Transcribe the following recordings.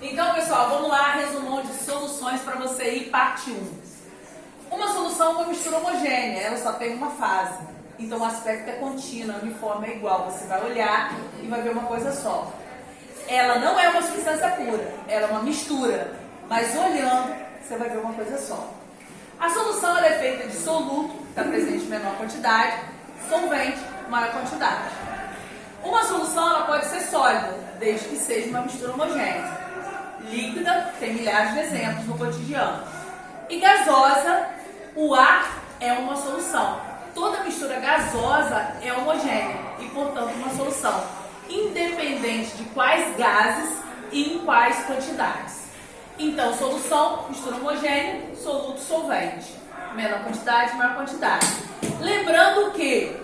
Então, pessoal, vamos lá, resumão de soluções para você ir, parte 1. Uma solução é uma mistura homogênea, ela só tem uma fase. Então, o aspecto é contínuo, uniforme, é igual. Você vai olhar e vai ver uma coisa só. Ela não é uma substância pura, ela é uma mistura. Mas olhando, você vai ver uma coisa só. A solução ela é feita de soluto, que está presente em menor quantidade, solvente, maior quantidade. Uma solução ela pode ser sólida, desde que seja uma mistura homogênea. Líquida, tem milhares de exemplos no cotidiano. E gasosa, o ar é uma solução. Toda mistura gasosa é homogênea e, portanto, uma solução, independente de quais gases e em quais quantidades. Então, solução, mistura homogênea, soluto, solvente. Menor quantidade, maior quantidade. Lembrando que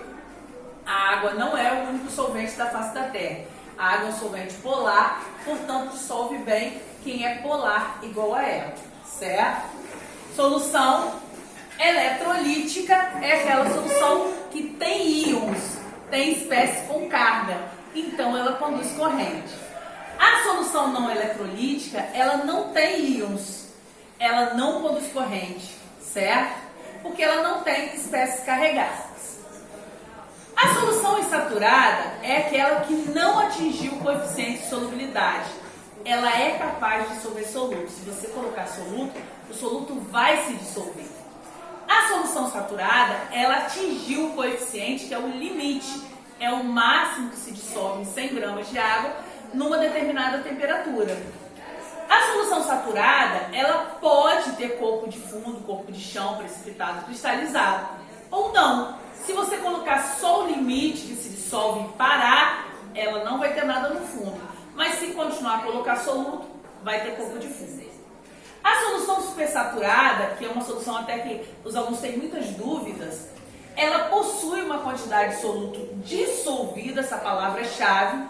a água não é o único solvente da face da Terra. A água é um solvente polar, portanto, dissolve bem quem é polar igual a ela, certo? Solução eletrolítica é aquela solução que tem íons, tem espécie com carga, então ela conduz corrente. A solução não eletrolítica, ela não tem íons, ela não conduz corrente, certo? Porque ela não tem espécies carregadas. A solução insaturada é aquela que não atingiu o coeficiente de solubilidade. Ela é capaz de dissolver soluto. Se você colocar soluto, o soluto vai se dissolver. A solução saturada, ela atingiu o coeficiente, que é o limite, é o máximo que se dissolve em 100 gramas de água numa determinada temperatura. A solução saturada, ela pode ter corpo de fundo, corpo de chão, precipitado, cristalizado, ou não. Se você colocar só o limite que se dissolve e parar, ela não vai ter nada no fundo. Mas se continuar a colocar soluto, vai ter corpo de fundo. A solução supersaturada, que é uma solução até que os alunos têm muitas dúvidas, ela possui uma quantidade de soluto dissolvido, essa palavra-chave,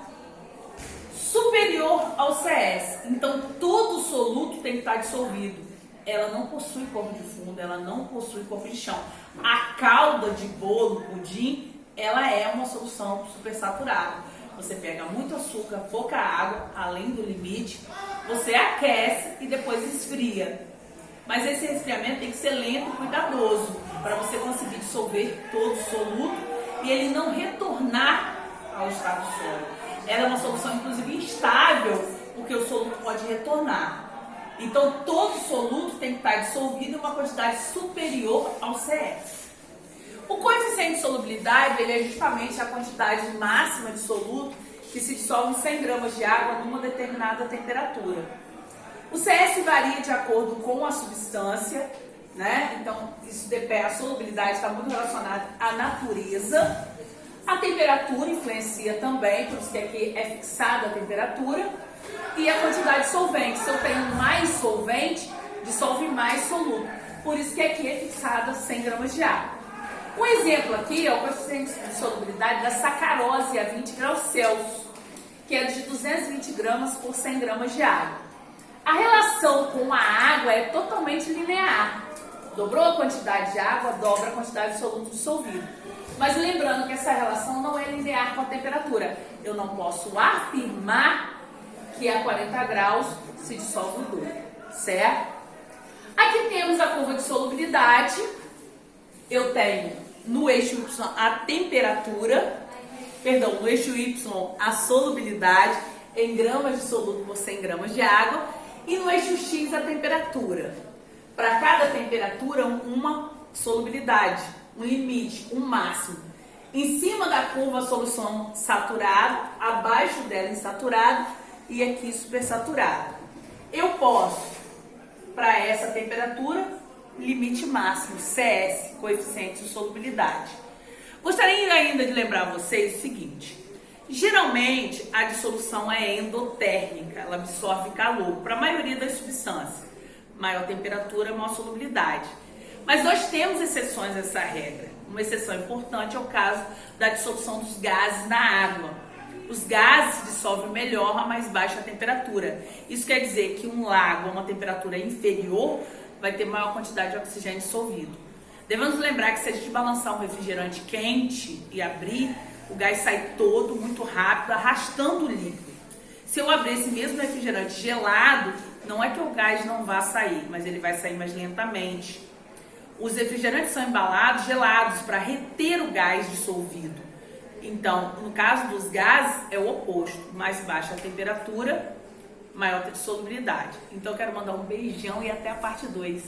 superior ao CS. Então, todo soluto tem que estar dissolvido. Ela não possui corpo de fundo, ela não possui corpo de chão. A calda de bolo, pudim, ela é uma solução supersaturada. Você pega muito açúcar, pouca água, além do limite, você aquece e depois esfria. Mas esse resfriamento tem que ser lento e cuidadoso, para você conseguir dissolver todo o soluto e ele não retornar ao estado sólido. Ela é uma solução, inclusive, instável, porque o soluto pode retornar. Então, todo soluto tem que estar dissolvido em uma quantidade superior ao CS. O coeficiente de solubilidade ele é justamente a quantidade máxima de soluto que se dissolve em 100 gramas de água numa determinada temperatura. O CS varia de acordo com a substância, né? Então, isso depende, a solubilidade está muito relacionada à natureza. A temperatura influencia também, por isso que aqui é fixada a temperatura. E a quantidade de solvente. Se eu tenho mais solvente, dissolve mais soluto. Por isso que aqui é fixada 100 gramas de água. Um exemplo aqui é o coeficiente de solubilidade da sacarose a 20 graus Celsius, que é de 220 gramas por 100 gramas de água. A relação com a água é totalmente linear. Dobrou a quantidade de água, dobra a quantidade de soluto dissolvido. Mas lembrando que essa relação não é linear com a temperatura. Eu não posso afirmar que a 40 graus se dissolve o dobro, certo? Aqui temos a curva de solubilidade. Eu tenho no eixo Y a temperatura, no eixo Y a solubilidade em gramas de soluto por 100 gramas de água e no eixo X a temperatura. Para cada temperatura, uma solubilidade, um limite, um máximo. Em cima da curva, a solução saturada, abaixo dela insaturada e aqui supersaturada. Eu posso, para essa temperatura, limite máximo, CS, coeficiente de solubilidade. Gostaria ainda de lembrar vocês o seguinte: geralmente a dissolução é endotérmica, ela absorve calor para a maioria das substâncias. Maior temperatura, maior solubilidade. Mas nós temos exceções a essa regra. Uma exceção importante é o caso da dissolução dos gases na água. Os gases dissolvem melhor a mais baixa temperatura. Isso quer dizer que um lago a uma temperatura inferior vai ter maior quantidade de oxigênio dissolvido. Devemos lembrar que se a gente balançar um refrigerante quente e abrir, o gás sai todo muito rápido, arrastando o líquido. Se eu abrir esse mesmo refrigerante gelado, não é que o gás não vá sair, mas ele vai sair mais lentamente. Os refrigerantes são embalados gelados para reter o gás dissolvido. Então, no caso dos gases, é o oposto. Mais baixa a temperatura, maior a solubilidade. Então, eu quero mandar um beijão e até a parte 2.